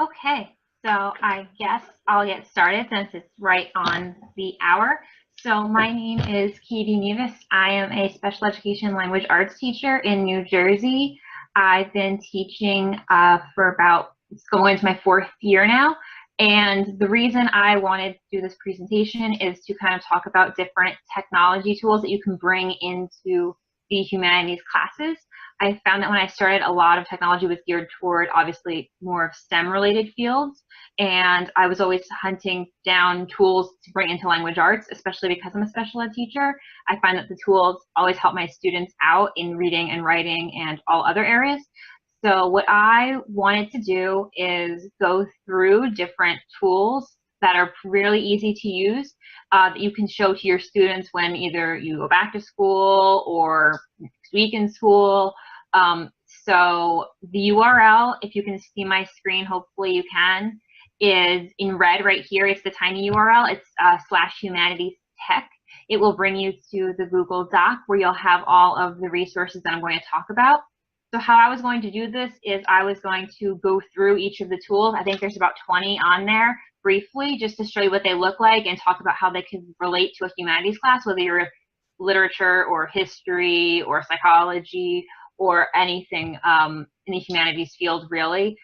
Okay, so I guess I'll get started since it's right on the hour. So my name is Nieves. I am a special education language arts teacher in New Jersey. I've been teaching for about, it's going into my 4th year now. And the reason I wanted to do this presentation is to kind of talk about different technology tools that you can bring into the humanities classes. I found that when I started, a lot of technology was geared toward obviously more of STEM related fields. And I was always hunting down tools to bring into language arts, especially because I'm a special ed teacher. I find that the tools always help my students out in reading and writing and all other areas. So what I wanted to do is go through different tools that are really easy to use that you can show to your students when either you go back to school or next week in school. So the URL, if you can see my screen, hopefully you can, is in red right here. It's the tiny URL. It's /humanities tech. It will bring you to the Google Doc where you'll have all of the resources that I'm going to talk about. So how I was going to do this is I was going to go through each of the tools. I think there's about 20 on there briefly, just to show you what they look like and talk about how they can relate to a humanities class, whether you're literature or history or psychology or anything in the humanities field, really.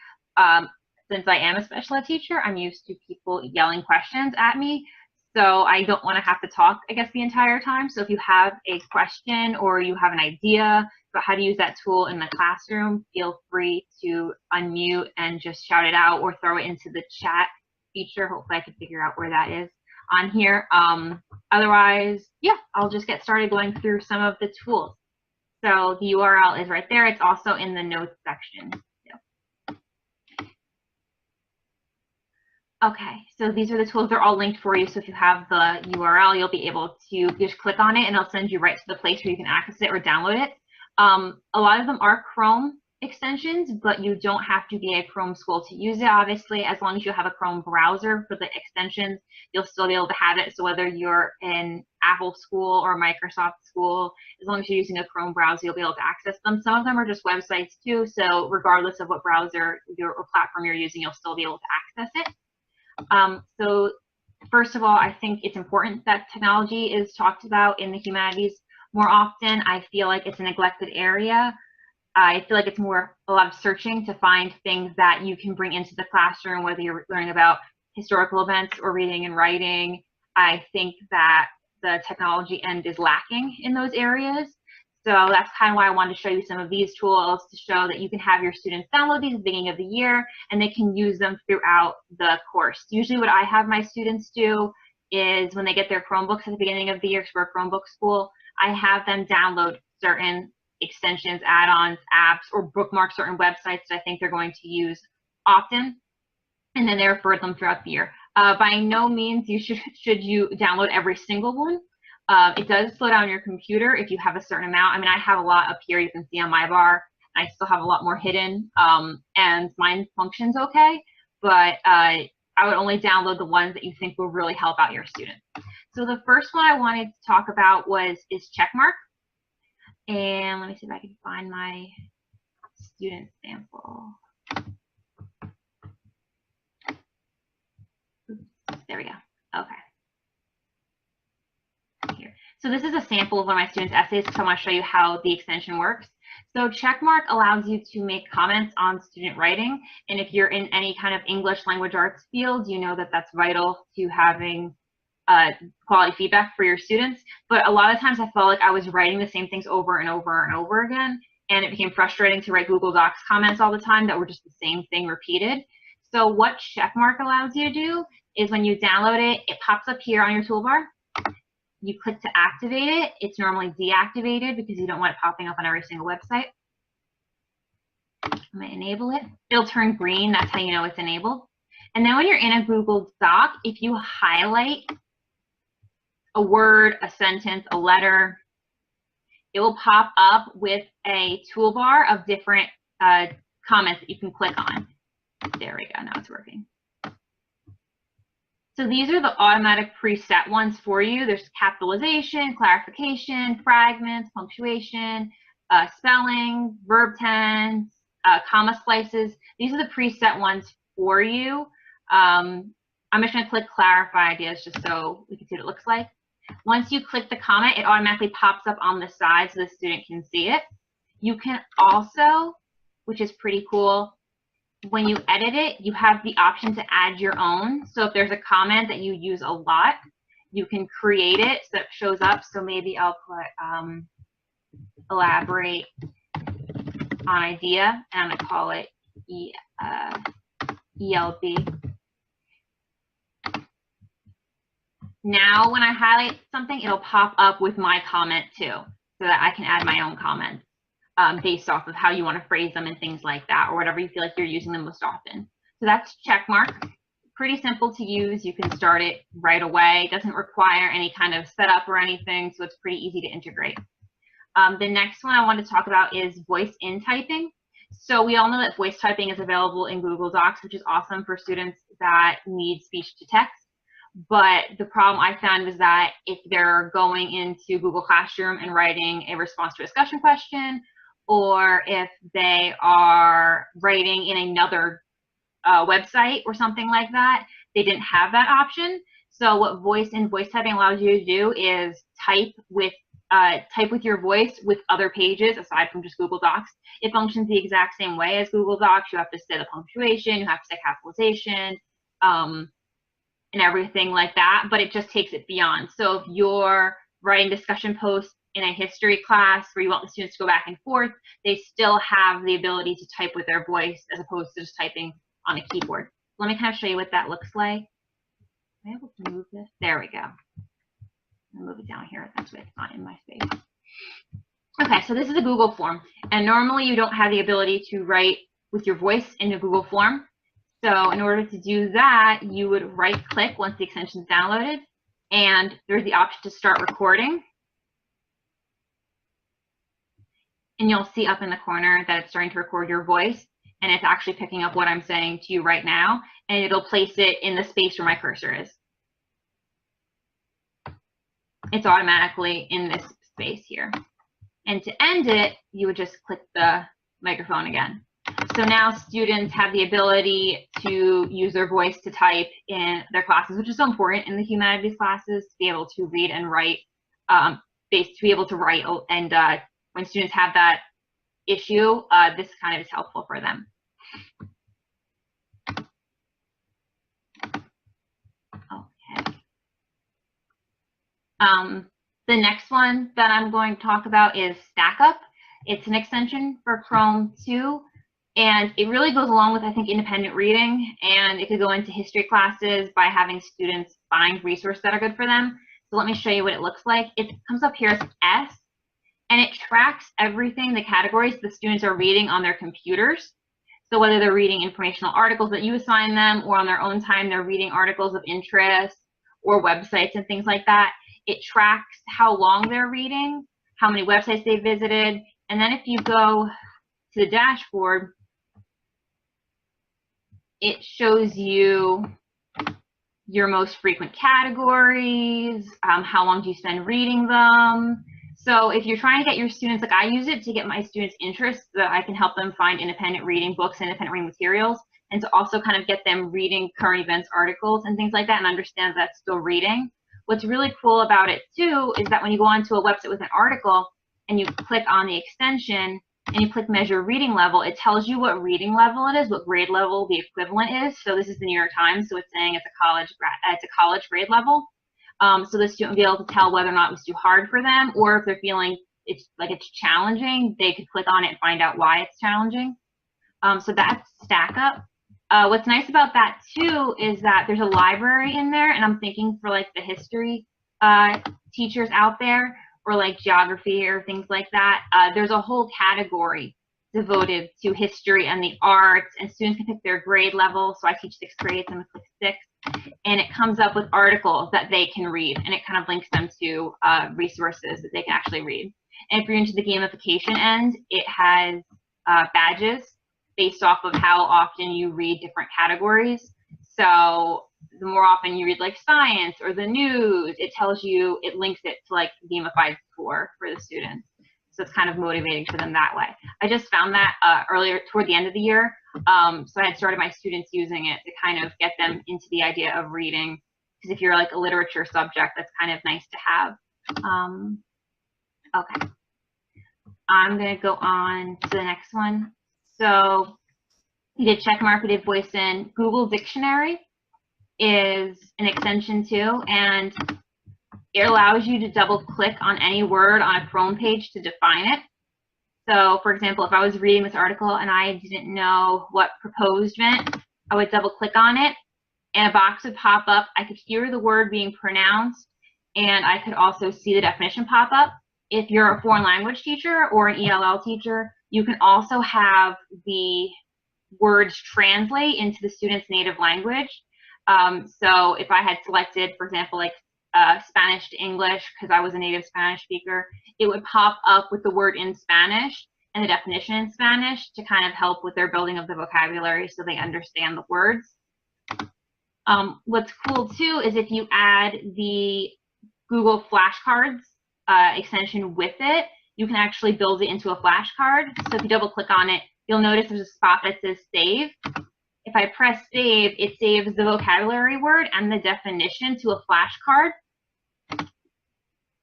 Since I am a special ed teacher, I'm used to people yelling questions at me. So I don't want to have to talk, I guess, the entire time. So if you have a question or you have an idea about how to use that tool in the classroom, feel free to unmute and just shout it out or throw it into the chat feature. Hopefully I can figure out where that is on here. Otherwise, yeah, I'll just get started going through some of the tools. So the URL is right there. It's also in the notes section. Okay, so these are the tools. They're all linked for you. So if you have the URL, you'll be able to just click on it and it'll send you right to the place where you can access it or download it. A lot of them are Chrome extensions, but you don't have to be a Chrome school to use it. Obviously, as long as you have a Chrome browser for the extensions, you'll still be able to have it. So whether you're an Apple school or a Microsoft school, as long as you're using a Chrome browser, you'll be able to access them. Some of them are just websites too. So regardless of what browser or platform you're using, you'll still be able to access it. So first of all, I think it's important that technology is talked about in the humanities more often. I feel like it's a neglected area. I feel like it's more a lot of searching to find things that you can bring into the classroom, whether you're learning about historical events or reading and writing. I think that the technology end is lacking in those areas. So that's kind of why I wanted to show you some of these tools to show that you can have your students download these at the beginning of the year and they can use them throughout the course. Usually what I have my students do is when they get their Chromebooks at the beginning of the year, because we're a Chromebook school, I have them download certain extensions, add-ons, apps, or bookmark certain websites that I think they're going to use often, and then they refer them throughout the year. By no means should you download every single one. It does slow down your computer if you have a certain amount. I mean, I have a lot up here, you can see on my bar. I still have a lot more hidden, and mine functions okay, but I would only download the ones that you think will really help out your students. So the first one I wanted to talk about is Checkmark. And let me see if I can find my student sample. Oops, there we go. Okay. Here. So this is a sample of one of my students' essays, so I want to show you how the extension works. So Checkmark allows you to make comments on student writing, and if you're in any kind of English language arts field, you know that that's vital to having quality feedback for your students. But a lot of times I felt like I was writing the same things over and over and over again, and it became frustrating to write Google Docs comments all the time that were just the same thing repeated. So what Checkmark allows you to do is when you download it, it pops up here on your toolbar. You click to activate it. It's normally deactivated because you don't want it popping up on every single website. I'm going to enable it. It'll turn green. That's how you know it's enabled. And then when you're in a Google Doc, if you highlight a word, a sentence, a letter, it will pop up with a toolbar of different comments that you can click on. There we go. Now it's working. So these are the automatic preset ones for you. There's capitalization, clarification, fragments, punctuation, spelling, verb tense, comma splices. These are the preset ones for you. I'm just going to click clarify ideas just so we can see what it looks like. Once you click the comment, it automatically pops up on the side so the student can see it. You can also, which is pretty cool, when you edit it, you have the option to add your own. So if there's a comment that you use a lot, you can create it so it shows up. So maybe I'll put elaborate on idea, and I'm going to call it ELB. Now when I highlight something, it'll pop up with my comment too, so that I can add my own comments based off of how you want to phrase them and things like that, or whatever you feel like you're using them most often. So that's checkmark. Pretty simple to use. You can start it right away. It doesn't require any kind of setup or anything, so it's pretty easy to integrate. The next one I want to talk about is voice in typing. So we all know that voice typing is available in Google Docs, which is awesome for students that need speech to text. But the problem I found was that if they're going into Google Classroom and writing a response to a discussion question, or if they are writing in another website or something like that, they didn't have that option. So what voice in voice typing allows you to do is type with your voice with other pages aside from just Google Docs. It functions the exact same way as Google Docs. You have to set the punctuation, you have to set capitalization, and everything like that, but it just takes it beyond. So if you're writing discussion posts in a history class where you want the students to go back and forth, they still have the ability to type with their voice as opposed to just typing on a keyboard. Let me kind of show you what that looks like. Am I able to move this? There we go. I'll move it down here. That's why it's not in my space. Okay, so this is a Google form, and normally you don't have the ability to write with your voice in a Google form. So in order to do that, you would right-click once the extension is downloaded, and there's the option to start recording. And you'll see up in the corner that it's starting to record your voice, and it's actually picking up what I'm saying to you right now, and it'll place it in the space where my cursor is. It's automatically in this space here. And to end it, you would just click the microphone again. So now students have the ability to use their voice to type in their classes, which is so important in the humanities classes, to be able to read and write, to be able to write. And when students have that issue, this kind of is helpful for them. Okay. The next one that I'm going to talk about is StackUp. It's an extension for Chrome 2. And it really goes along with, I think, independent reading, and it could go into history classes by having students find resources that are good for them. So let me show you what it looks like. It comes up here as S, and it tracks everything, the categories the students are reading on their computers. So whether they're reading informational articles that you assign them, or on their own time they're reading articles of interest or websites and things like that, it tracks how long they're reading, how many websites they visited, and then if you go to the dashboard, it shows you your most frequent categories, how long do you spend reading them. So if you're trying to get your students, like I use it to get my students' interest so that I can help them find independent reading books, independent reading materials, and to also kind of get them reading current events articles and things like that and understand that's still reading. What's really cool about it too is that when you go onto a website with an article and you click on the extension, and you click measure reading level, it tells you what reading level it is, what grade level the equivalent is. So this is the New York Times, so it's saying it's a college grade level. So the student will be able to tell whether or not it was too hard for them, or if they're feeling it's challenging, they could click on it and find out why it's challenging. So that's StackUp. What's nice about that too is that there's a library in there, and I'm thinking for like the history teachers out there, or like geography or things like that, there's a whole category devoted to history and the arts, and students can pick their grade level. So I teach 6th grade, so I'm gonna click 6, and it comes up with articles that they can read, and it kind of links them to resources that they can actually read. And if you're into the gamification end, it has badges based off of how often you read different categories. So the more often you read like science or the news, it tells you, it links it to like gamified score for the students. So it's kind of motivating for them that way. I just found that earlier toward the end of the year. So I had started my students using it to kind of get them into the idea of reading. Because if you're like a literature subject, that's kind of nice to have. Okay. I'm going to go on to the next one. So you did check mark, we did voice in. Google Dictionary is an extension too, and it allows you to double click on any word on a Chrome page to define it. So for example, if I was reading this article and I didn't know what proposed meant, I would double click on it and a box would pop up. I could hear the word being pronounced and I could also see the definition pop up. If you're a foreign language teacher or an ELL teacher, you can also have the words translate into the student's native language. So if I had selected, for example, like Spanish to English, because I was a native Spanish speaker, it would pop up with the word in Spanish and the definition in Spanish to kind of help with their building of the vocabulary so they understand the words. What's cool too is if you add the Google flashcards extension with it, you can actually build it into a flashcard. So if you double click on it, you'll notice there's a spot that says save. If I press save, it saves the vocabulary word and the definition to a flashcard,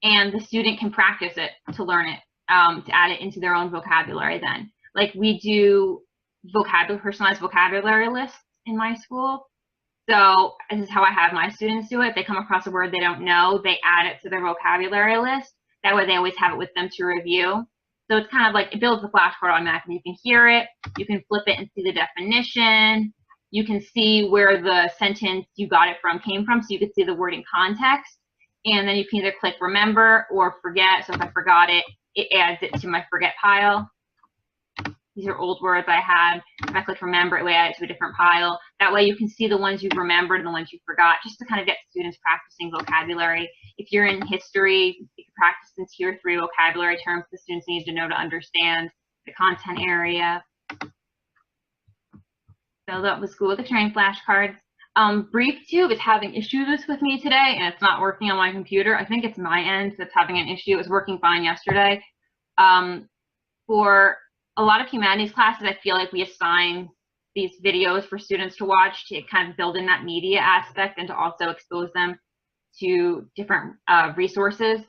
and the student can practice it to learn it, to add it into their own vocabulary then. Like we do personalized vocabulary lists in my school. So this is how I have my students do it. If they come across a word they don't know, they add it to their vocabulary list. That way they always have it with them to review. So it's kind of like it builds the flashcard automatically. You can hear it, you can flip it and see the definition, you can see where the sentence you got it from came from, so you can see the word in context. And then you can either click remember or forget. So if I forgot it, it adds it to my forget pile. These are old words I had. If I click remember, it will add it to a different pile. That way you can see the ones you've remembered and the ones you forgot, just to kind of get students practicing vocabulary. If you're in history, you can practice in Tier 3 vocabulary terms the students need to know to understand the content area. So that was Google Dictionary flashcards. BriefTube is having issues with me today, and it's not working on my computer. I think it's my end that's having an issue. It was working fine yesterday. For a lot of humanities classes, I feel like we assign these videos for students to watch to kind of build in that media aspect and to also expose them to different resources.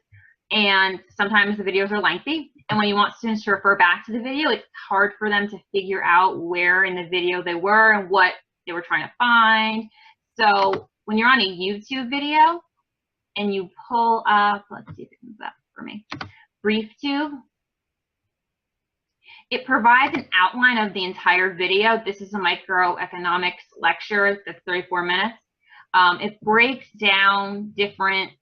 And sometimes the videos are lengthy, and when you want students to refer back to the video, it's hard for them to figure out where in the video they were and what they were trying to find. So when you're on a YouTube video and you pull up, let's see if it comes up for me, BriefTube, it provides an outline of the entire video. This is a microeconomics lecture that's 34 minutes. It breaks down different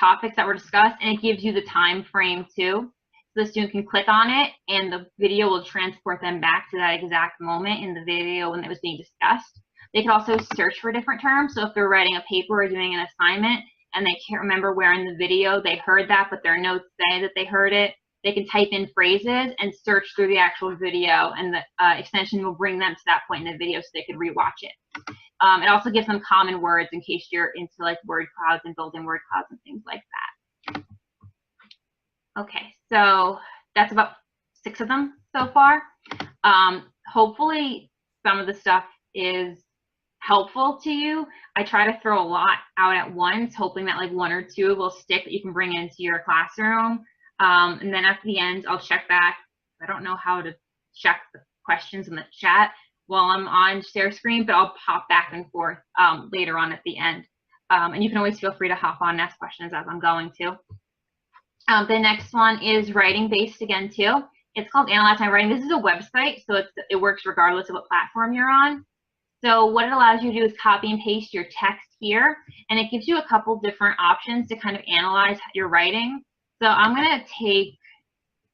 topics that were discussed, and it gives you the time frame too. So the student can click on it and the video will transport them back to that exact moment in the video when it was being discussed. They can also search for different terms. So if they're writing a paper or doing an assignment and they can't remember where in the video they heard that, but their notes say that they heard it, they can type in phrases and search through the actual video, and the extension will bring them to that point in the video so they could rewatch it. It also gives them common words in case you're into like word clouds and building word clouds and things like that. Okay, so that's about 6 of them so far. Hopefully some of the stuff is helpful to you. I try to throw a lot out at once, hoping that like 1 or 2 will stick that you can bring into your classroom. And then at the end, I'll check back. I don't know how to check the questions in the chat while I'm on share screen, but I'll pop back and forth later on at the end. And you can always feel free to hop on and ask questions as I'm going to. The next one is writing based again too. It's called Analyze My Writing. This is a website, so it works regardless of what platform you're on. So what it allows you to do is copy and paste your text here, and it gives you a couple different options to kind of analyze your writing. So I'm going to take,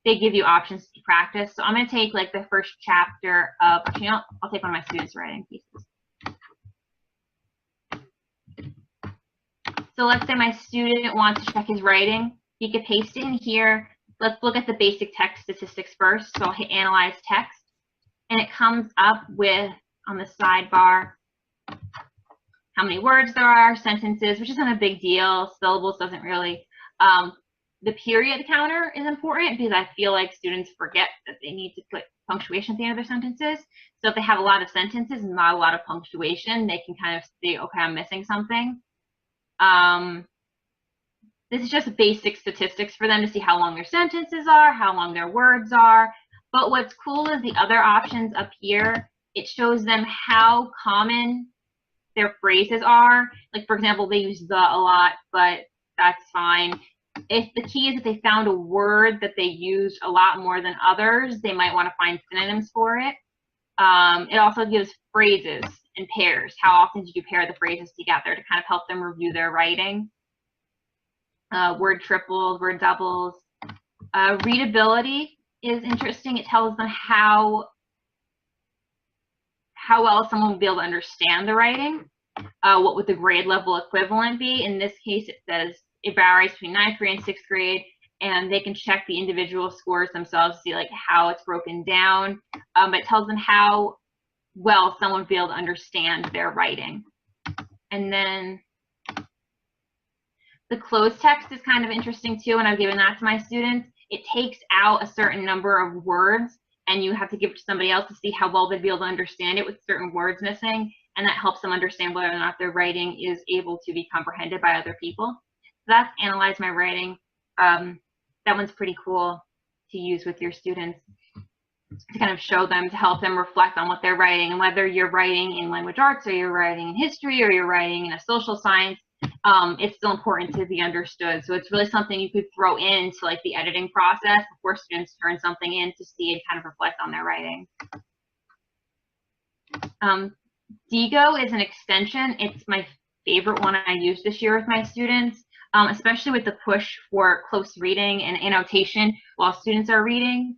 they give you options to practice. So I'm going to take like the first chapter of, actually, I'll take one of my students' writing pieces. So let's say my student wants to check his writing. He could paste it in here. Let's look at the basic text statistics first. So I'll hit Analyze Text, and it comes up with, on the sidebar, how many words there are, sentences, which isn't a big deal. Syllables doesn't really. The period counter is important because I feel like students forget that they need to put punctuation at the end of their sentences. So if they have a lot of sentences and not a lot of punctuation, they can kind of say, okay, I'm missing something. This is just basic statistics for them to see how long their sentences are, how long their words are. But what's cool is the other options up here. It shows them how common their phrases are. Like, for example, they use the a lot, but that's fine. If the key is that they found a word that they used a lot more than others, they might want to find synonyms for it. It also gives phrases and pairs. How often did you pair the phrases together to kind of help them review their writing? Word triples, word doubles. Readability is interesting. It tells them how well someone will be able to understand the writing. What would the grade level equivalent be? In this case, it says it varies between 9th grade and 6th grade, and they can check the individual scores themselves to see like how it's broken down. It tells them how well someone would be able to understand their writing. And then the closed text is kind of interesting too, and I've given that to my students. It takes out a certain number of words, and you have to give it to somebody else to see how well they'd be able to understand it with certain words missing, and that helps them understand whether or not their writing is able to be comprehended by other people. So that's Analyze My Writing. That one's pretty cool to use with your students to kind of show them, to help them reflect on what they're writing, and whether you're writing in language arts or you're writing in history or you're writing in a social science, it's still important to be understood. So it's really something you could throw into like the editing process before students turn something in to see and kind of reflect on their writing. Digo is an extension. It's my favorite one I used this year with my students, especially with the push for close reading and annotation while students are reading.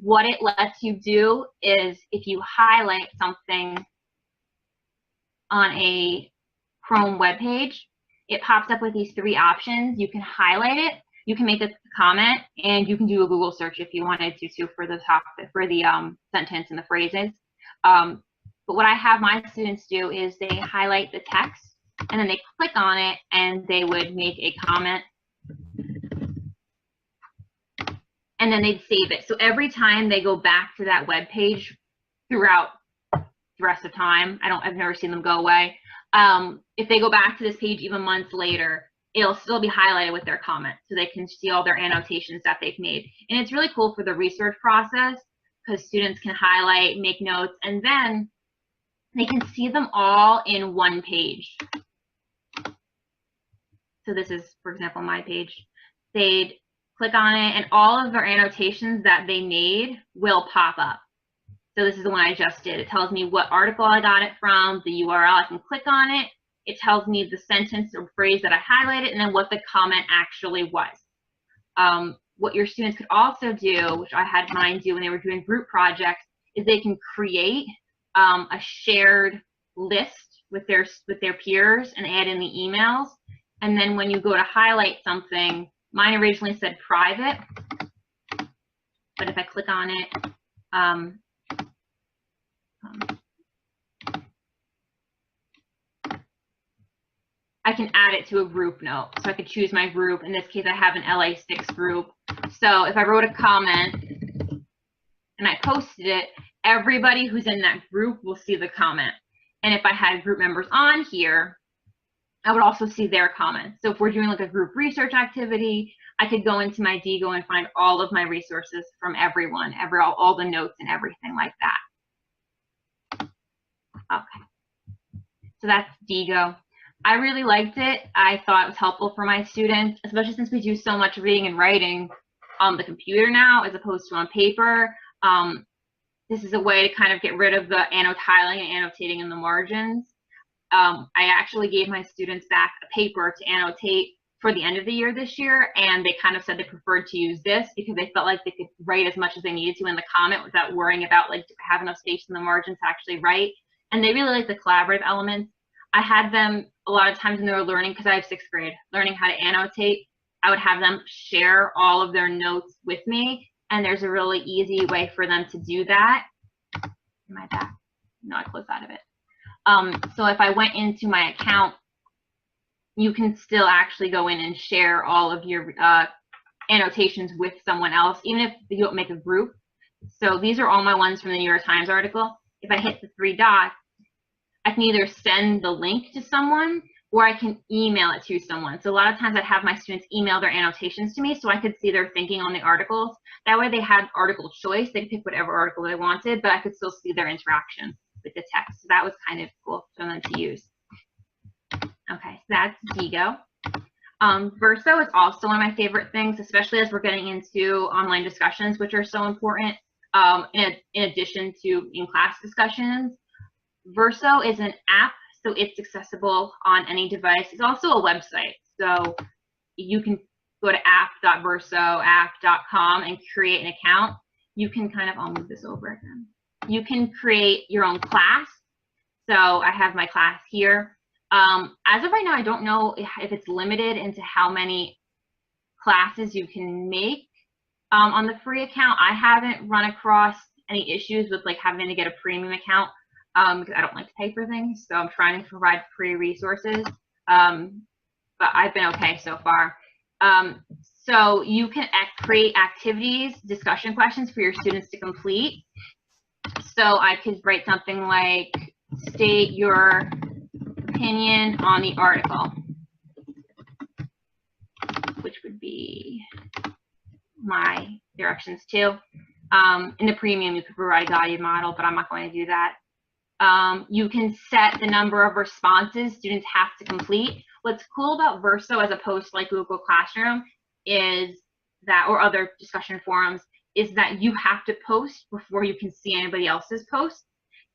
What it lets you do is if you highlight something on a Chrome web page, it pops up with these 3 options. You can highlight it, you can make a comment, and you can do a Google search if you wanted to for the sentence and the phrases. But what I have my students do is they highlight the text and then they click on it and they would make a comment and then they'd save it. So every time they go back to that web page throughout the rest of time, I've never seen them go away. If they go back to this page even months later, it'll still be highlighted with their comment so they can see all their annotations that they've made. And it's really cool for the research process because students can highlight, make notes, and then they can see them all in one page. So this is, for example, my page. They'd click on it and all of their annotations that they made will pop up. So this is the one I just did. It tells me what article I got it from, the URL. I can click on it. It tells me the sentence or phrase that I highlighted and then what the comment actually was. What your students could also do, which I had mine do when they were doing group projects, is they can create a shared list with their peers and add in the emails. And then when you go to highlight something, mine originally said private, but if I click on it, I can add it to a group note. So I could choose my group. In this case, I have an LA6 group. So if I wrote a comment and I posted it, everybody who's in that group will see the comment. And if I had group members on here, I would also see their comments. So if we're doing like a group research activity, I could go into my Digo and find all of my resources from everyone, all the notes and everything like that. Okay, so that's Digo. I really liked it. I thought it was helpful for my students, especially since we do so much reading and writing on the computer now as opposed to on paper. This is a way to kind of get rid of the tiling and annotating in the margins. I actually gave my students back a paper to annotate for the end of the year this year, and they kind of said they preferred to use this because they felt like they could write as much as they needed to in the comment without worrying about like to have enough space in the margins to actually write. And they really like the collaborative elements. I had them a lot of times when they were learning, because I have 6th grade, learning how to annotate, I would have them share all of their notes with me, and there's a really easy way for them to do that. Am I back? No, I closed out of it. So if I went into my account, you can still actually go in and share all of your annotations with someone else, even if you don't make a group. So these are all my ones from the New York Times article. If I hit the 3 dots, I can either send the link to someone or I can email it to someone. So a lot of times I'd have my students email their annotations to me so I could see their thinking on the articles. That way they had article choice. They could pick whatever article they wanted, but I could still see their interaction with the text. So that was kind of cool for them to use. Okay, so that's Diigo. Verso is also one of my favorite things, especially as we're getting into online discussions, which are so important, in addition to in-class discussions. Verso is an app, so it's accessible on any device. It's also a website, so you can go to app.versoapp.com and create an account. You can kind of, I'll move this over again. You can create your own class. So I have my class here. As of right now, I don't know if it's limited into how many classes you can make on the free account. I haven't run across any issues with like having to get a premium account because I don't like to pay for things. So I'm trying to provide free resources, but I've been okay so far. So you can create activities, discussion questions for your students to complete. So I could write something like, state your opinion on the article, which would be my directions too. In the premium, you could provide a guided model, but I'm not going to do that. You can set the number of responses students have to complete. What's cool about Verso as opposed to like Google Classroom is that, or other discussion forums, is that you have to post before you can see anybody else's posts.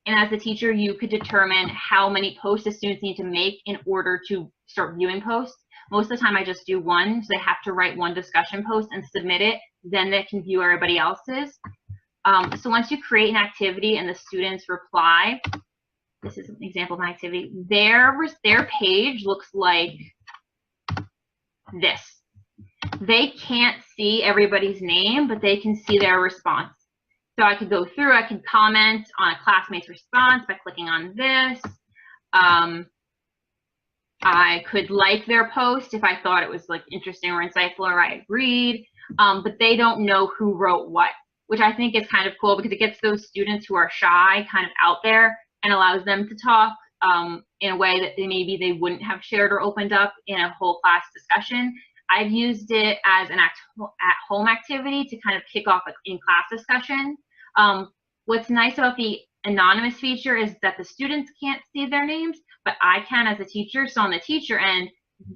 And as a teacher, you could determine how many posts the students need to make in order to start viewing posts. Most of the time I just do one, so they have to write one discussion post and submit it, then they can view everybody else's. So once you create an activity and the students reply, this is an example of my activity, their page looks like this. They can't see everybody's name, but they can see their response. So I could go through, I could comment on a classmate's response by clicking on this. I could like their post if I thought it was like interesting or insightful or I agreed, but they don't know who wrote what, which I think is kind of cool because it gets those students who are shy kind of out there and allows them to talk in a way that maybe they wouldn't have shared or opened up in a whole class discussion. I've used it as an at-home activity to kind of kick off an in-class discussion. What's nice about the anonymous feature is that the students can't see their names, but I can as a teacher. So on the teacher end,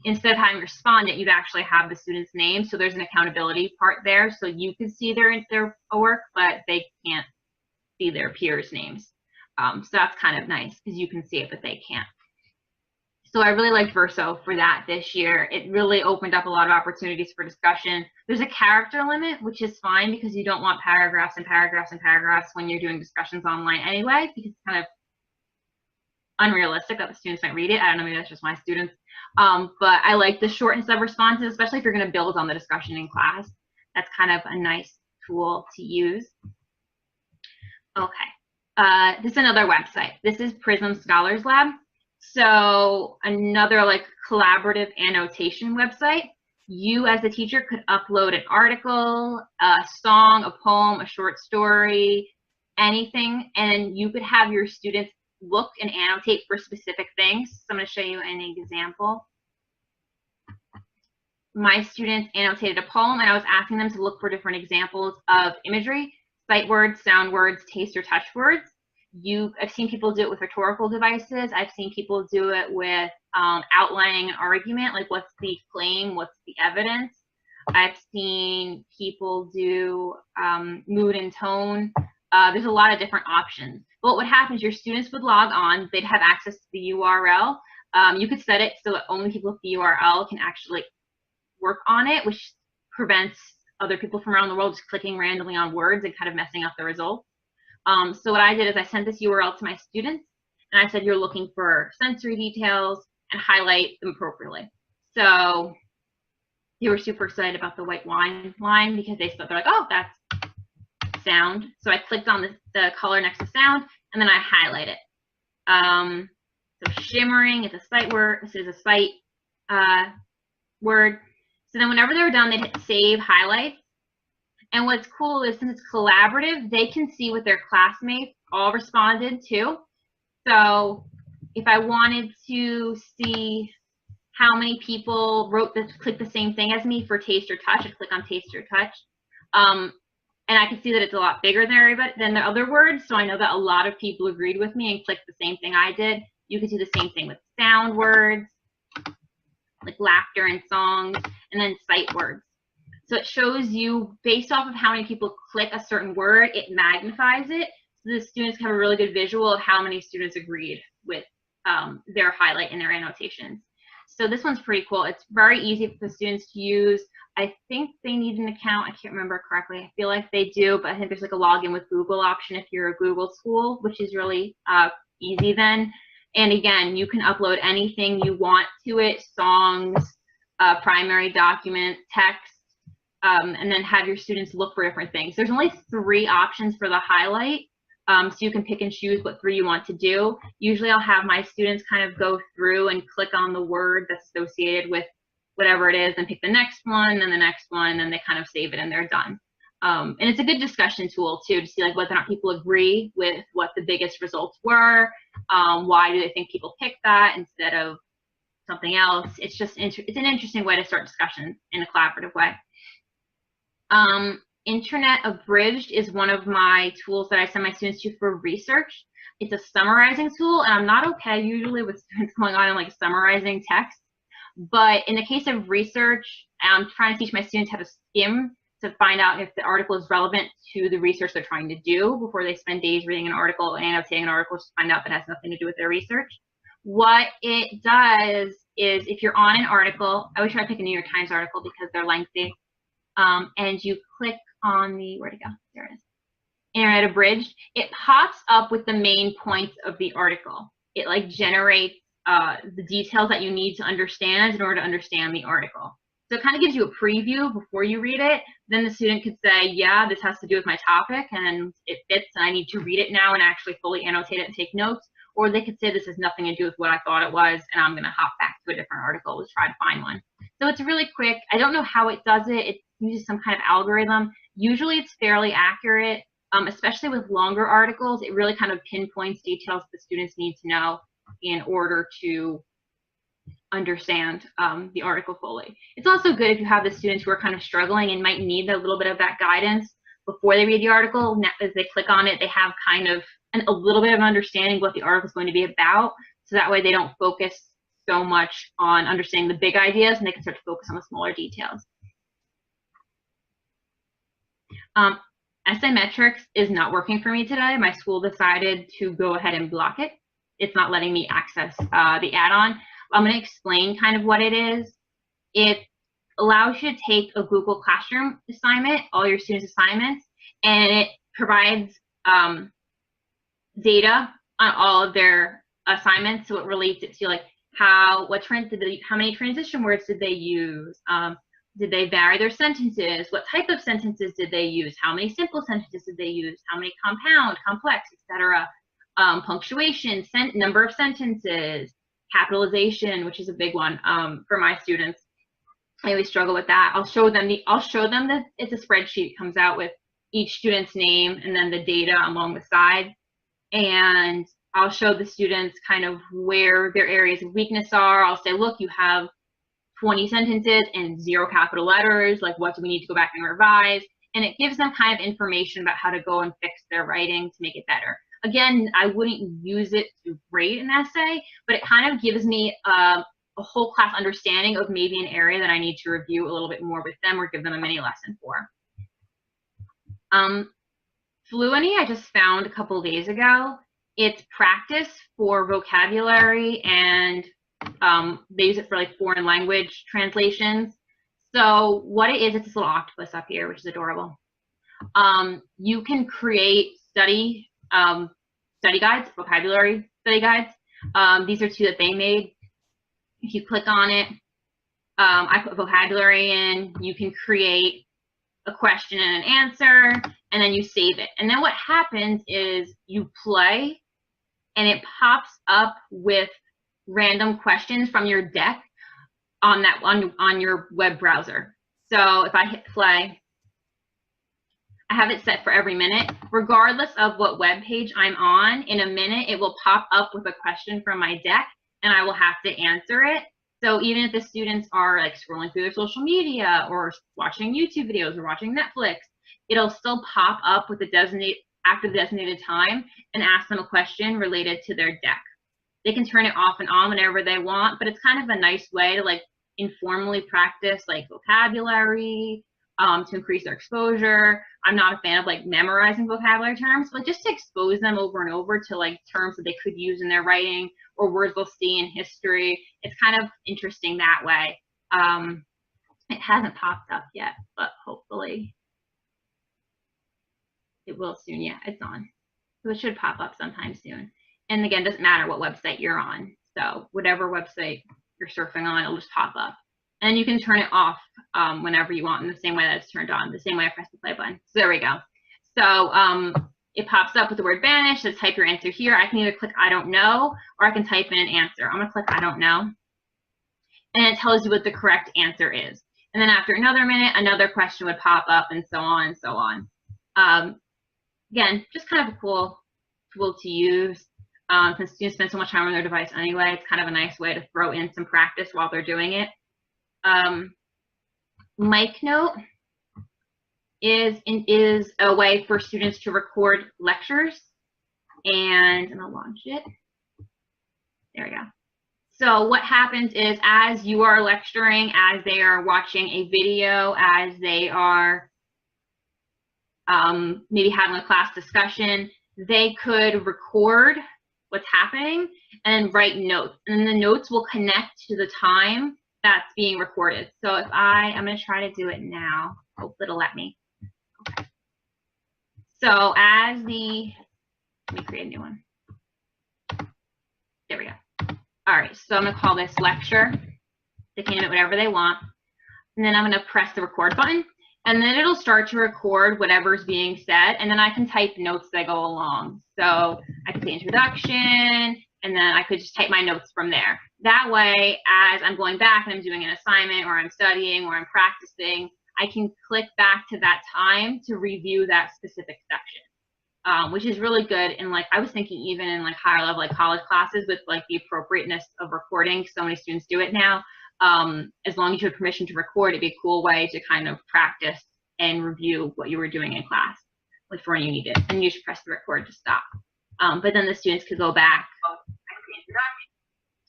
instead of having respondent, you'd actually have the student's name. So there's an accountability part there. So you can see their work, but they can't see their peers' names. So that's kind of nice because you can see it, but they can't. So I really liked Verso for that this year. It really opened up a lot of opportunities for discussion. There's a character limit, which is fine because you don't want paragraphs and paragraphs and paragraphs when you're doing discussions online anyway, because it's kind of unrealistic that the students might read it. I don't know, maybe that's just my students. But I like the shortness of responses, especially if you're going to build on the discussion in class. That's kind of a nice tool to use. Okay, this is another website. This is Prism Scholars Lab. So another like collaborative annotation website. You as a teacher could upload an article, a song, a poem, a short story, anything, and you could have your students look and annotate for specific things. So I'm going to show you an example. My students annotated a poem and I was asking them to look for different examples of imagery, sight words, sound words, taste or touch words. I've seen people do it with rhetorical devices. I've seen people do it with outlining an argument, like what's the claim, what's the evidence. I've seen people do mood and tone. There's a lot of different options. But what would happen is your students would log on. They'd have access to the URL. You could set it so that only people with the URL can actually work on it, which prevents other people from around the world just clicking randomly on words and kind of messing up the results. So what I did is I sent this URL to my students and I said, you're looking for sensory details and highlight them appropriately. So they were super excited about the white wine line because they're like, oh, that's sound. So I clicked on the color next to sound and then I highlight it. So shimmering is a sight word. This is a sight word. So then whenever they're done, they'd hit save highlights. And what's cool is since it's collaborative, they can see what their classmates all responded to. So if I wanted to see how many people wrote this, click the same thing as me for taste or touch, I'd click on taste or touch. And I can see that it's a lot bigger than the other words. So I know that a lot of people agreed with me and clicked the same thing I did. You can do the same thing with sound words, like laughter and songs, and then sight words. So it shows you, based off of how many people click a certain word, it magnifies it. So the students have a really good visual of how many students agreed with their highlight and their annotations. So this one's pretty cool. It's very easy for the students to use. I think they need an account. I can't remember correctly. I feel like they do, but I think there's like a login with Google option if you're a Google school, which is really easy then. And again, you can upload anything you want to it, songs, primary document, text, and then have your students look for different things. There's only 3 options for the highlight, so you can pick and choose what 3 you want to do. Usually I'll have my students kind of go through and click on the word that's associated with whatever it is and pick the next one and the next one, and then they kind of save it and they're done. And it's a good discussion tool too, to see like whether or not people agree with what the biggest results were, why do they think people picked that instead of something else. It's just it's an interesting way to start discussions in a collaborative way. Internet Abridged is one of my tools that I send my students to for research. It's a summarizing tool, and I'm not okay usually with students going on and like summarizing text. But in the case of research, I'm trying to teach my students how to skim to find out if the article is relevant to the research they're trying to do before they spend days reading an article and annotating an article to find out that it has nothing to do with their research. What it does is if you're on an article, I always try to pick a New York Times article because they're lengthy, and you click on the, where'd it go? There it is. Internet Abridged, it pops up with the main points of the article. It like generates the details that you need to understand in order to understand the article. So it kind of gives you a preview before you read it. Then the student could say, yeah, this has to do with my topic and it fits and I need to read it now and actually fully annotate it and take notes. Or they could say this has nothing to do with what I thought it was and I'm going to hop back to a different article to try to find one. So it's really quick. I don't know how it does it. It uses some kind of algorithm. Usually it's fairly accurate, especially with longer articles. It really kind of pinpoints details the students need to know in order to understand the article fully. It's also good if you have the students who are kind of struggling and might need a little bit of that guidance before they read the article. As they click on it, they have kind of a little bit of understanding what the article is going to be about, so that way they don't focus so much on understanding the big ideas and they can start to focus on the smaller details. Metrics is not working for me today. My school decided to go ahead and block it. It's not letting me access the add-on. I'm going to explain kind of what it is. It allows you to take a Google Classroom assignment, all your students' assignments, and it provides data on all of their assignments. So it relates it to like how many transition words did they use? Did they vary their sentences? What type of sentences did they use? How many simple sentences did they use? How many compound, complex, etc. Punctuation, number of sentences, capitalization, which is a big one for my students. I always struggle with that. I'll show them that it's a spreadsheet. It comes out with each student's name and then the data along the side. And I'll show the students kind of where their areas of weakness are. I'll say, look, you have 20 sentences and 0 capital letters. Like, what do we need to go back and revise? And it gives them kind of information about how to go and fix their writing to make it better. Again, I wouldn't use it to grade an essay, but it kind of gives me a whole class understanding of maybe an area that I need to review a little bit more with them or give them a mini lesson for. Fluenty, I just found a couple of days ago. It's practice for vocabulary, and they use it for like foreign language translations. So what it is, it's this little octopus up here, which is adorable. You can create study guides, vocabulary study guides. These are 2 that they made. If you click on it, I put vocabulary in. You can create a question and an answer, and then you save it. And then what happens is you play, and it pops up with random questions from your deck. on your web browser. So if I hit play, I have it set for every minute. Regardless of what web page I'm on, in a minute it will pop up with a question from my deck, and I will have to answer it. So even if the students are like scrolling through their social media or watching YouTube videos or watching Netflix, it'll still pop up with after the designated time and ask them a question related to their deck. They can turn it off and on whenever they want, but it's kind of a nice way to like informally practice like vocabulary, to increase their exposure. I'm not a fan of like memorizing vocabulary terms, but just to expose them over and over to like terms that they could use in their writing or words they'll see in history. It's kind of interesting that way. It hasn't popped up yet, but hopefully it will soon. Yeah, it's on. So it should pop up sometime soon. And again, it doesn't matter what website you're on. So whatever website you're surfing on, it'll just pop up. And you can turn it off whenever you want in the same way that it's turned on, the same way I press the play button. So there we go. So it pops up with the word banish, says type your answer here. I can either click I don't know, or I can type in an answer. I'm gonna click I don't know. And it tells you what the correct answer is. And then after another minute, another question would pop up, and so on and so on. Again, just kind of a cool tool to use. Since students spend so much time on their device anyway, it's kind of a nice way to throw in some practice while they're doing it. Mic Note is a way for students to record lectures, and I'm gonna launch it. There we go. So what happens is, as you are lecturing, as they are watching a video, as they are maybe having a class discussion, they could record what's happening and write notes, and the notes will connect to the time that's being recorded. So if I'm going to try to do it now. Hope it'll let me. Okay. So let me create a new one. There we go. All right, so I'm going to call this lecture. They can name it whatever they want. And then I'm going to press the record button, and then it'll start to record whatever's being said, and then I can type notes that go along. So I can say introduction, and then I could just type my notes from there. That way, as I'm going back and I'm doing an assignment, or I'm studying, or I'm practicing, I can click back to that time to review that specific section, which is really good. And like, I was thinking even in like higher level, like college classes, with like the appropriateness of recording, so many students do it now. As long as you have permission to record, it'd be a cool way to kind of practice and review what you were doing in class, like for when you need it. And you just press the record to stop. But then the students could go back,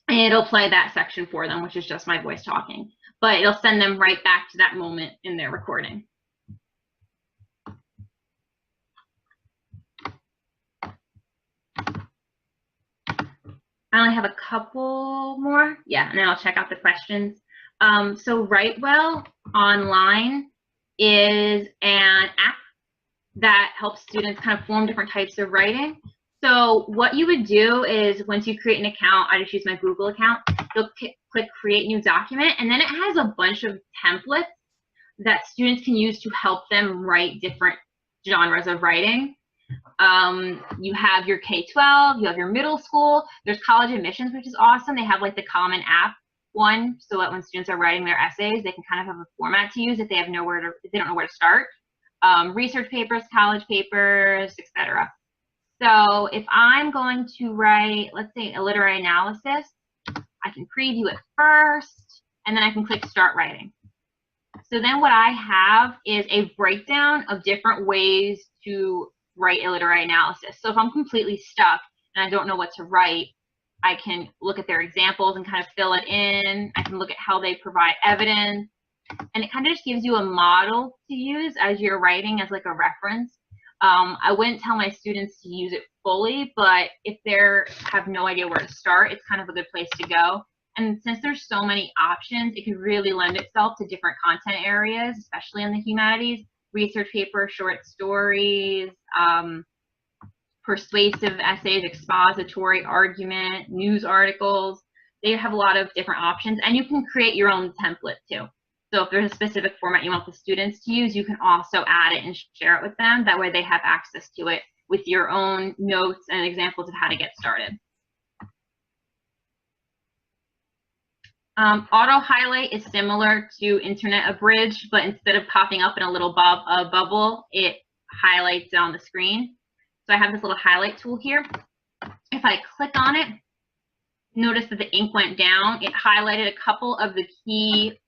and it'll play that section for them, which is just my voice talking. But it'll send them right back to that moment in their recording. I only have a couple more. Yeah, and then I'll check out the questions. So WriteWell Online is an app that helps students kind of form different types of writing. So what you would do is, once you create an account, I just use my Google account, you'll click create new document, and then it has a bunch of templates that students can use to help them write different genres of writing. You have your K-12, you have your middle school, there's college admissions, which is awesome. They have like the Common App one, so that when students are writing their essays, they can kind of have a format to use if they have if they don't know where to start. Research papers, college papers, etc. So if I'm going to write, let's say, a literary analysis, I can preview it first, and then I can click start writing. So then what I have is a breakdown of different ways to write a literary analysis. So if I'm completely stuck and I don't know what to write, I can look at their examples and kind of fill it in. I can look at how they provide evidence, and it kind of just gives you a model to use as you're writing as like a reference. I wouldn't tell my students to use it fully, but if they have no idea where to start, it's kind of a good place to go. And since there's so many options, it can really lend itself to different content areas, especially in the humanities. Research papers, short stories, persuasive essays, expository argument, news articles. They have a lot of different options, and you can create your own template too. So if there's a specific format you want the students to use, you can also add it and share it with them. That way they have access to it with your own notes and examples of how to get started. Auto highlight is similar to Internet Abridged, but instead of popping up in a little bubble, it highlights on the screen. So I have this little highlight tool here. If I click on it, notice that the ink went down. It highlighted a couple of the key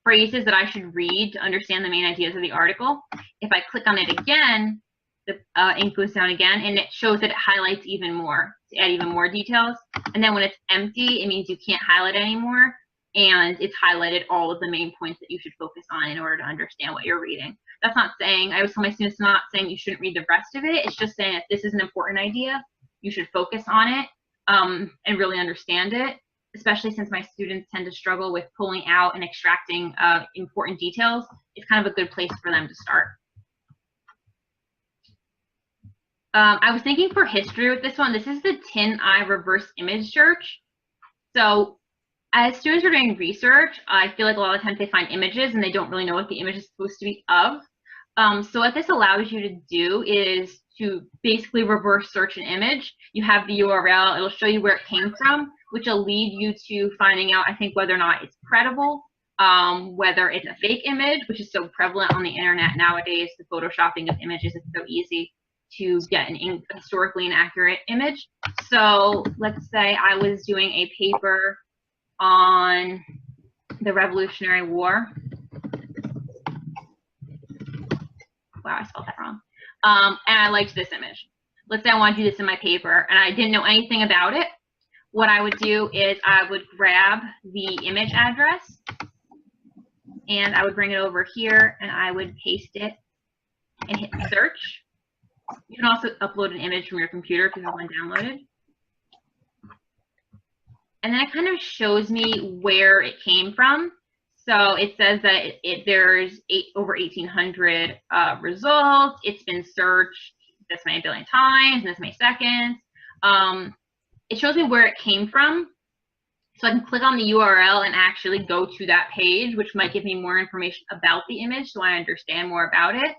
phrases that I should read to understand the main ideas of the article. If I click on it again, the ink goes down again, and it shows that it highlights even more to add even more details. And then when it's empty, it means you can't highlight anymore, and it's highlighted all of the main points that you should focus on in order to understand what you're reading. That's not saying, I always tell my students, not saying you shouldn't read the rest of it. It's just saying if this is an important idea, you should focus on it and really understand it, especially since my students tend to struggle with pulling out and extracting important details. It's kind of a good place for them to start. I was thinking for history with this one, this is the TinEye reverse image search. So as students are doing research, I feel like a lot of times they find images and they don't really know what the image is supposed to be of. So what this allows you to do is to basically reverse search an image. You have the URL, it'll show you where it came from, which will lead you to finding out, I think, whether or not it's credible, whether it's a fake image, which is so prevalent on the internet nowadays. The photoshopping of images is so easy to get an historically inaccurate image. So let's say I was doing a paper on the Revolutionary War. Wow, I spelled that wrong. And I liked this image. Let's say I want to do this in my paper and I didn't know anything about it. What I would do is I would grab the image address and I would bring it over here and I would paste it and hit search. You can also upload an image from your computer if you have one downloaded. And then it kind of shows me where it came from. So it says that there's over 1,800 results. It's been searched this many billion times, this many seconds. It shows me where it came from. So I can click on the URL and actually go to that page, which might give me more information about the image so I understand more about it.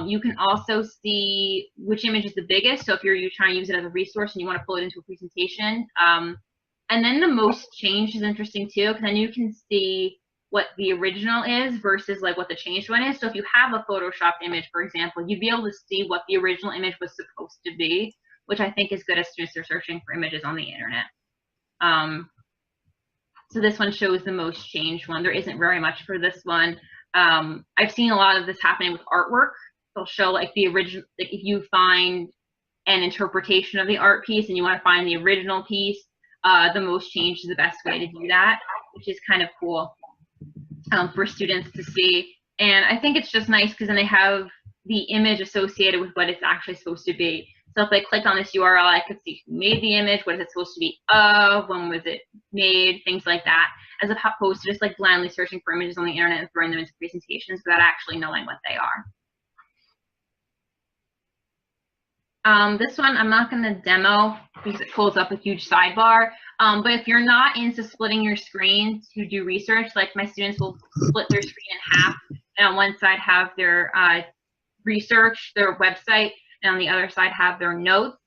You can also see which image is the biggest. So if you're trying to use it as a resource and you want to pull it into a presentation. And then the most changed is interesting too, because then you can see what the original is versus like what the changed one is. So if you have a photoshopped image, for example, you'd be able to see what the original image was supposed to be, which I think is good as students are searching for images on the internet. So this one shows the most changed one. There isn't very much for this one. I've seen a lot of this happening with artwork. They'll show like the original, like if you find an interpretation of the art piece and you want to find the original piece, the most changed is the best way to do that, which is kind of cool for students to see. And I think it's just nice because then they have the image associated with what it's actually supposed to be. So if I clicked on this URL, I could see who made the image, what is it supposed to be of, when was it made, things like that, as opposed to just like blindly searching for images on the internet and throwing them into presentations without actually knowing what they are. This one I'm not going to demo because it pulls up a huge sidebar, but if you're not into splitting your screen to do research, like my students will split their screen in half, and on one side have their research, their website, and on the other side have their notes.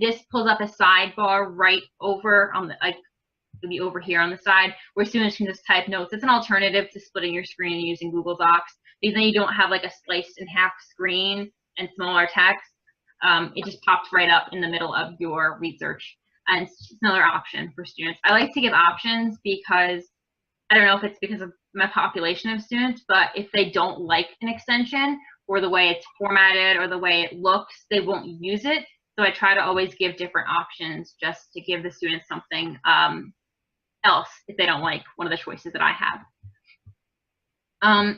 This pulls up a sidebar right over on the, like, maybe over here on the side, where students can just type notes. It's an alternative to splitting your screen and using Google Docs, because then you don't have like a sliced in half screen and smaller text. It just pops right up in the middle of your research, and it's just another option for students. I like to give options because I don't know if it's because of my population of students, but if they don't like an extension or the way it's formatted or the way it looks, they won't use it. So I try to always give different options just to give the students something else if they don't like one of the choices that I have.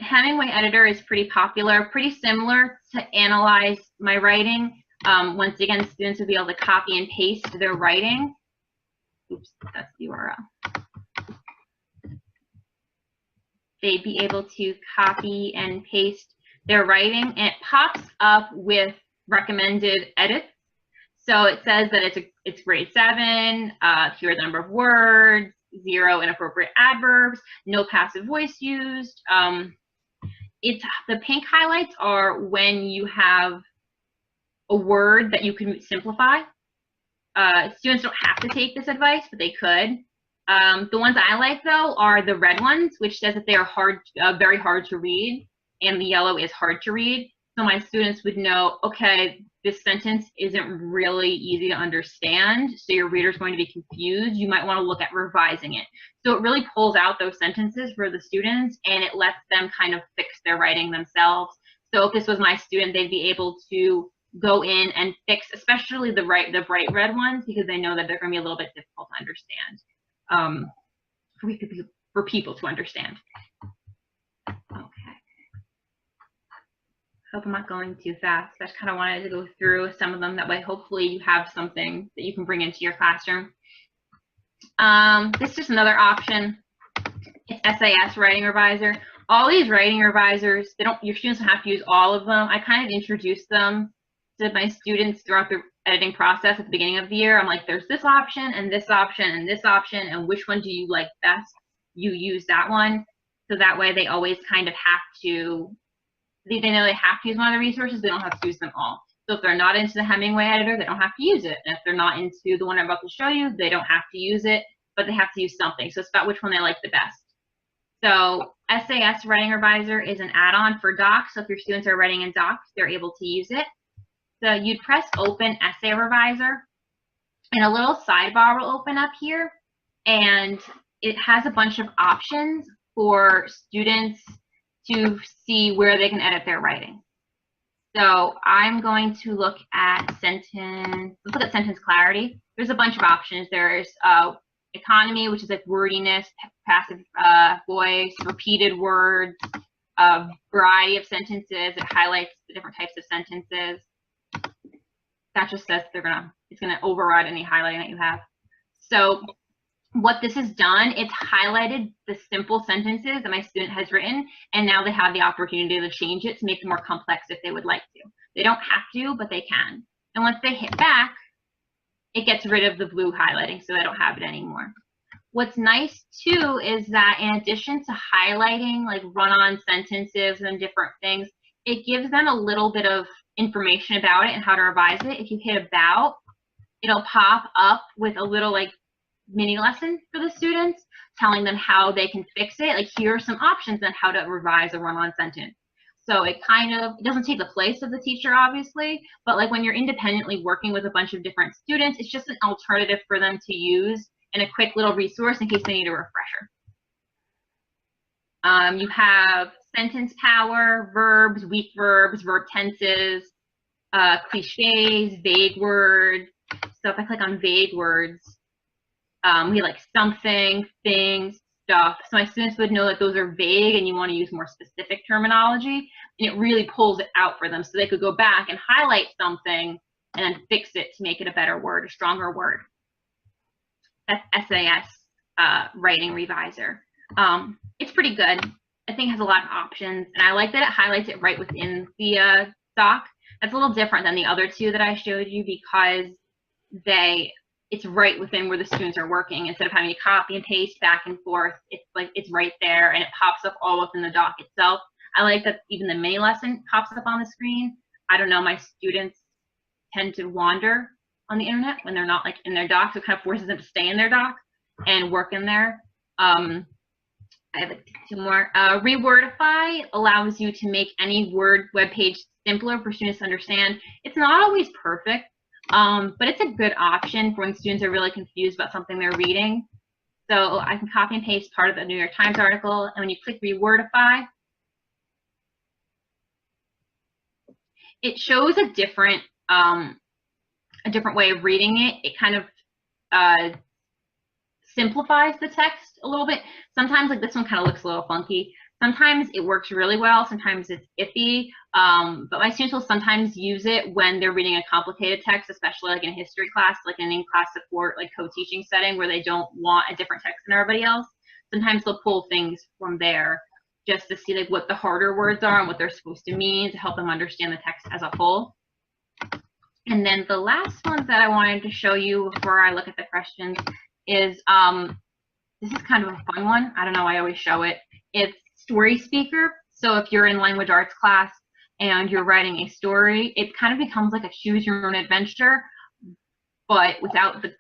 Hemingway Editor is pretty popular, pretty similar to Analyze My Writing. Once again, students will be able to copy and paste their writing. Oops, that's the URL. They'd be able to copy and paste their writing, and it pops up with recommended edits. So it says that it's grade 7, here are the number of words, 0 inappropriate adverbs, no passive voice used. The pink highlights are when you have a word that you can simplify. Students don't have to take this advice, but they could. The ones I like, though, are the red ones, which says that they are hard, very hard to read, and the yellow is hard to read. So my students would know, okay, this sentence isn't really easy to understand, so your reader's going to be confused. You might want to look at revising it. So it really pulls out those sentences for the students, and it lets them kind of fix their writing themselves. So if this was my student, they'd be able to go in and fix, especially the bright red ones, because they know that they're going to be a little bit difficult to understand. For people to understand. Okay. Hope I'm not going too fast. I just kind of wanted to go through some of them. That way, hopefully, you have something that you can bring into your classroom. This is just another option. It's SAS Writing Reviser. All these writing revisers, your students don't have to use all of them. I kind of introduced them to my students throughout the editing process at the beginning of the year. I'm like, there's this option and this option and this option, and which one do you like best? You use that one. So that way they always kind of have to, they know they have to use one of the resources, they don't have to use them all. So if they're not into the Hemingway editor, they don't have to use it. And if they're not into the one I'm about to show you, they don't have to use it, but they have to use something. So it's about which one they like the best. So SAS Writing Reviser is an add-on for Docs. So if your students are writing in Docs, they're able to use it. So you'd press Open Essay Reviser, and a little sidebar will open up here, and it has a bunch of options for students to see where they can edit their writing. So I'm going to look at sentence, let's look at sentence clarity. There's a bunch of options. There's economy, which is like wordiness, passive voice, repeated words, a variety of sentences. It highlights the different types of sentences. That just says it's gonna override any highlighting that you have. So what this has done, it's highlighted the simple sentences that my student has written, and now they have the opportunity to change it to make it more complex if they would like to. They don't have to, but they can. And once they hit back, it gets rid of the blue highlighting, so they don't have it anymore. What's nice too is that in addition to highlighting like run-on sentences and different things, it gives them a little bit of information about it and how to revise it. If you hit about, it'll pop up with a little like mini lesson for the students, telling them how they can fix it. Like, here are some options on how to revise a run-on sentence. So it doesn't take the place of the teacher, obviously, but like when you're independently working with a bunch of different students, it's just an alternative for them to use and a quick little resource in case they need a refresher. You have sentence power, verbs, weak verbs, verb tenses, cliches, vague words. So if I click on vague words, we like something, things, stuff. So my students would know that those are vague and you want to use more specific terminology, and it really pulls it out for them so they could go back and highlight something and then fix it to make it a better word, a stronger word. That's SAS Writing Reviser. It's pretty good. I think it has a lot of options, and I like that it highlights it right within the doc. That's a little different than the other two that I showed you because it's right within where the students are working. Instead of having to copy and paste back and forth, it's right there, and it pops up all within the doc itself. I like that even the mini lesson pops up on the screen. I don't know, my students tend to wander on the internet when they're not like in their doc, so it kind of forces them to stay in their doc and work in there. I have two more. Rewordify allows you to make any word web page simpler for students to understand. It's not always perfect, but it's a good option for when students are really confused about something they're reading. So I can copy and paste part of the New York Times article, and when you click Rewordify, it shows a different way of reading it. It kind of simplifies the text a little bit. Sometimes like this one kind of looks a little funky. Sometimes it works really well, sometimes it's iffy, but my students will sometimes use it when they're reading a complicated text, especially like in history class, like in in-class support, like co-teaching setting where they don't want a different text than everybody else. Sometimes they'll pull things from there just to see like what the harder words are and what they're supposed to mean to help them understand the text as a whole. And then the last ones that I wanted to show you before I look at the questions is, this is kind of a fun one. I don't know, I always show it. It's Story Speaker. So if you're in language arts class and you're writing a story, it kind of becomes like a choose your own adventure, but without the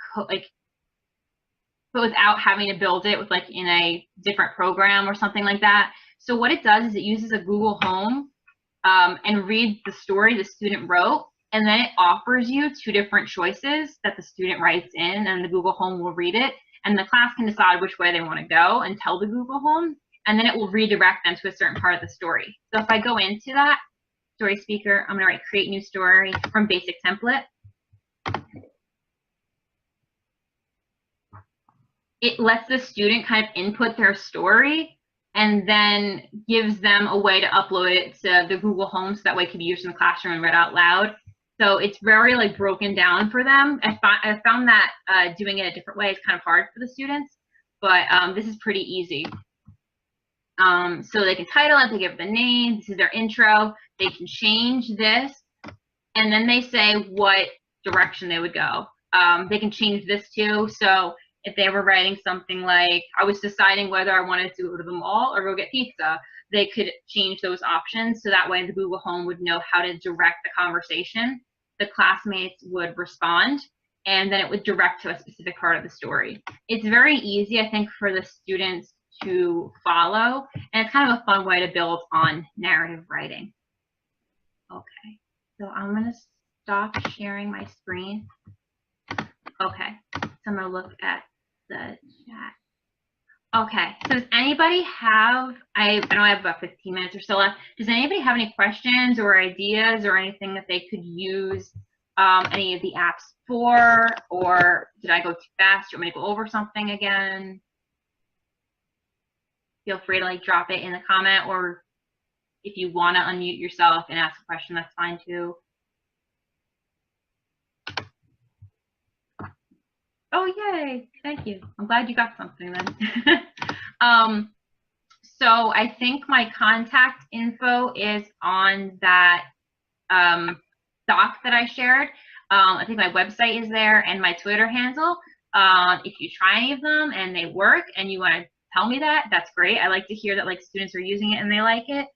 but without having to build it with like in a different program or something like that. So what it does is it uses a Google Home and reads the story the student wrote, and then it offers you 2 different choices that the student writes in, and the Google Home will read it, and the class can decide which way they want to go and tell the Google Home, and then it will redirect them to a certain part of the story. So if I go into that story speaker, I'm going to write create new story from basic template. It lets the student kind of input their story and then gives them a way to upload it to the Google Home so that way it can be used in the classroom and read out loud. So it's very like broken down for them. I found that doing it a different way is kind of hard for the students, but this is pretty easy. So they can title it, they give it the name, this is their intro, they can change this, and then they say what direction they would go. They can change this too, so if they were writing something like, I was deciding whether I wanted to go to the mall or go get pizza, they could change those options so that way the Google Home would know how to direct the conversation. The classmates would respond, and then it would direct to a specific part of the story. It's very easy, I think, for the students to follow, and it's kind of a fun way to build on narrative writing. Okay, so I'm going to stop sharing my screen. Okay, so I'm going to look at the chat. Okay, so does anybody have, I know I have about 15 minutes or so left. Does anybody have any questions or ideas or anything that they could use any of the apps for? Or did I go too fast? Do you want me to go over something again? Feel free to like drop it in the comment, or if you want to unmute yourself and ask a question, that's fine too. Oh, yay. Thank you. I'm glad you got something then. So I think my contact info is on that doc that I shared. I think my website is there and my Twitter handle. If you try any of them and they work and you want to tell me that, that's great. I like to hear that like students are using it and they like it.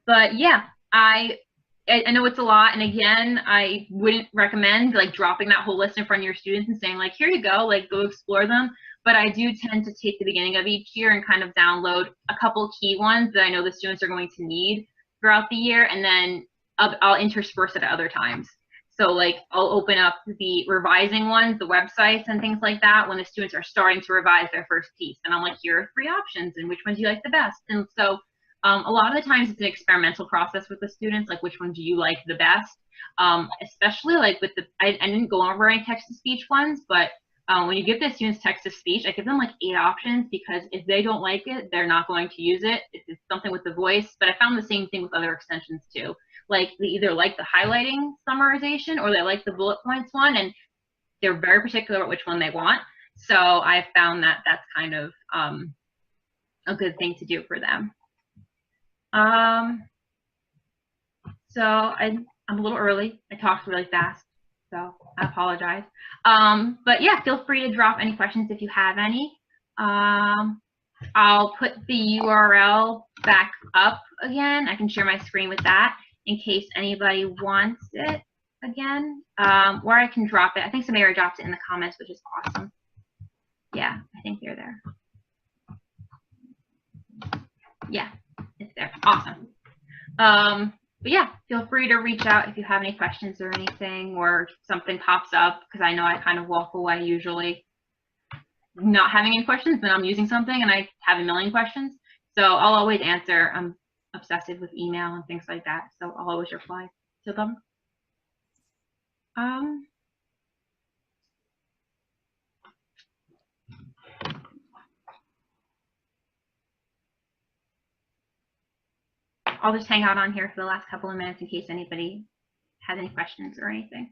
But yeah, I know it's a lot, and again, I wouldn't recommend like dropping that whole list in front of your students and saying like, here you go, like go explore them. But I do tend to take the beginning of each year and kind of download a couple key ones that I know the students are going to need throughout the year, and then I'll intersperse it at other times. So like I'll open up the revising ones, the websites and things like that when the students are starting to revise their first piece, and I'm like, here are 3 options and which one do you like the best? And so a lot of the times it's an experimental process with the students, like which one do you like the best? Especially like with the, I didn't go over any text-to-speech ones, but when you give the students text-to-speech, I give them like 8 options, because if they don't like it, they're not going to use it. It's something with the voice, but I found the same thing with other extensions too. Like they either like the highlighting summarization or they like the bullet points one, and they're very particular about which one they want. So I found that that's kind of a good thing to do for them. So I'm a little early. I talked really fast, so I apologize. But yeah, feel free to drop any questions if you have any. I'll put the URL back up again. I can share my screen with that in case anybody wants it again, or I can drop it. I think somebody already dropped it in the comments, which is awesome. Yeah, I think they're there. Yeah, it's there. Awesome. But yeah, feel free to reach out if you have any questions or anything, or something pops up, because I know I kind of walk away usually not having any questions, then I'm using something and I have a million questions. So I'll always answer. I'm obsessive with email and things like that, so I'll always reply to them. I'll just hang out on here for the last couple of minutes in case anybody has any questions or anything.